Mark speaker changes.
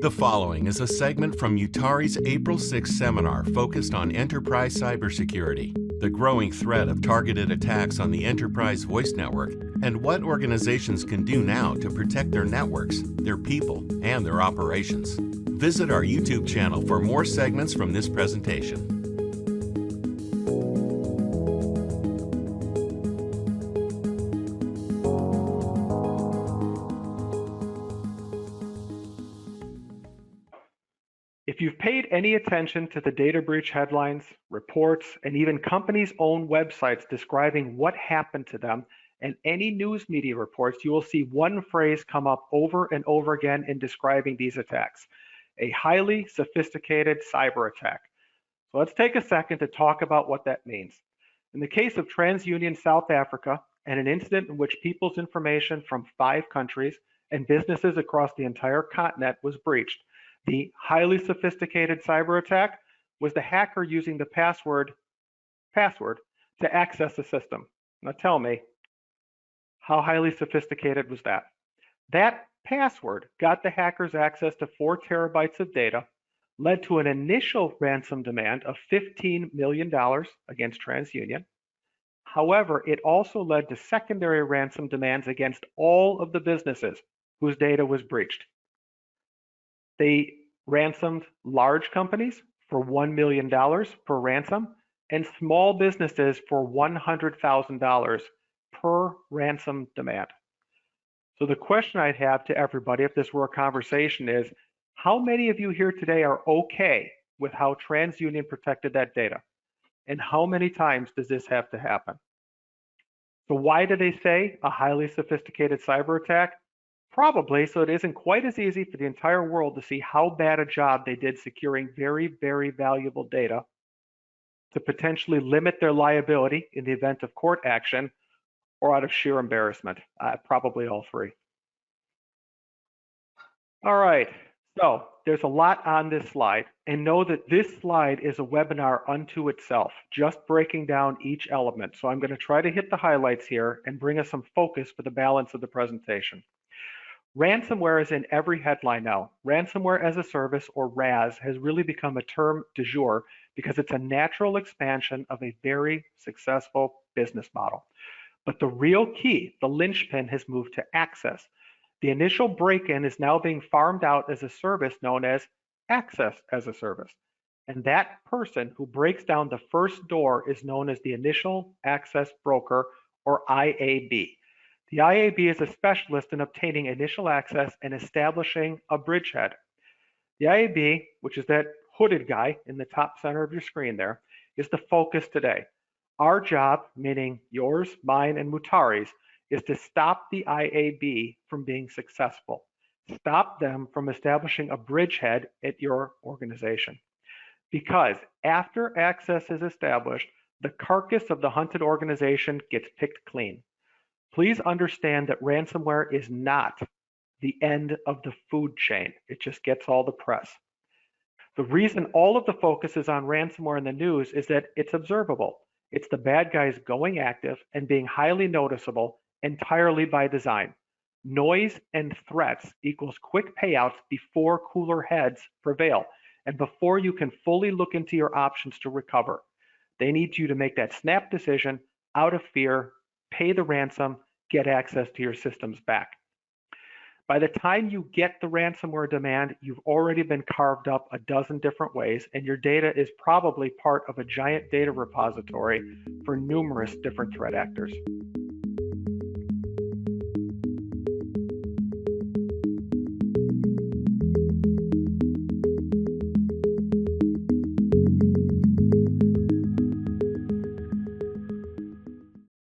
Speaker 1: The following is a segment from Mutare's April 6 seminar focused on enterprise cybersecurity, the growing threat of targeted attacks on the enterprise voice network, and what organizations can do now to protect their networks, their people, and their operations. Visit our YouTube channel for more segments from this presentation.
Speaker 2: If you've paid any attention to the data breach headlines, reports, and even companies' own websites describing what happened to them, and any news media reports, you will see one phrase come up over and over again in describing these attacks: a highly sophisticated cyber attack. So let's take a second to talk about what that means. In the case of TransUnion South Africa, and an incident in which people's information from 5 countries and businesses across the entire continent was breached, the highly sophisticated cyber attack was the hacker using the password to access the system. Now tell me, how highly sophisticated was that? That password got the hackers access to 4 terabytes of data, led to an initial ransom demand of $15 million against TransUnion. However, it also led to secondary ransom demands against all of the businesses whose data was breached. They ransomed large companies for $1 million per ransom and small businesses for $100,000 per ransom demand. So the question I'd have to everybody, if this were a conversation, is how many of you here today are okay with how TransUnion protected that data? And how many times does this have to happen? So why do they say a highly sophisticated cyber attack? Probably so it isn't quite as easy for the entire world to see how bad a job they did securing very, very valuable data to potentially limit their liability in the event of court action or out of sheer embarrassment. Probably all three. All right, so there's a lot on this slide, and know that this slide is a webinar unto itself, just breaking down each element. So I'm going to try to hit the highlights here and bring us some focus for the balance of the presentation. Ransomware is in every headline now. Ransomware as a service, or RaaS, has really become a term du jour because it's a natural expansion of a very successful business model. But the real key, the linchpin, has moved to access. The initial break-in is now being farmed out as a service known as access as a service. And that person who breaks down the first door is known as the initial access broker, or IAB. The IAB is a specialist in obtaining initial access and establishing a bridgehead. The IAB, which is that hooded guy in the top center of your screen there, is the focus today. Our job, meaning yours, mine, and Mutare's, is to stop the IAB from being successful. Stop them from establishing a bridgehead at your organization. Because after access is established, the carcass of the hunted organization gets picked clean. Please understand that ransomware is not the end of the food chain. It just gets all the press. The reason all of the focus is on ransomware in the news is that it's observable. It's the bad guys going active and being highly noticeable entirely by design. Noise and threats equals quick payouts before cooler heads prevail and before you can fully look into your options to recover. They need you to make that snap decision out of fear, pay the ransom, get access to your systems back. By the time you get the ransomware demand, you've already been carved up a dozen different ways, and your data is probably part of a giant data repository for numerous different threat actors.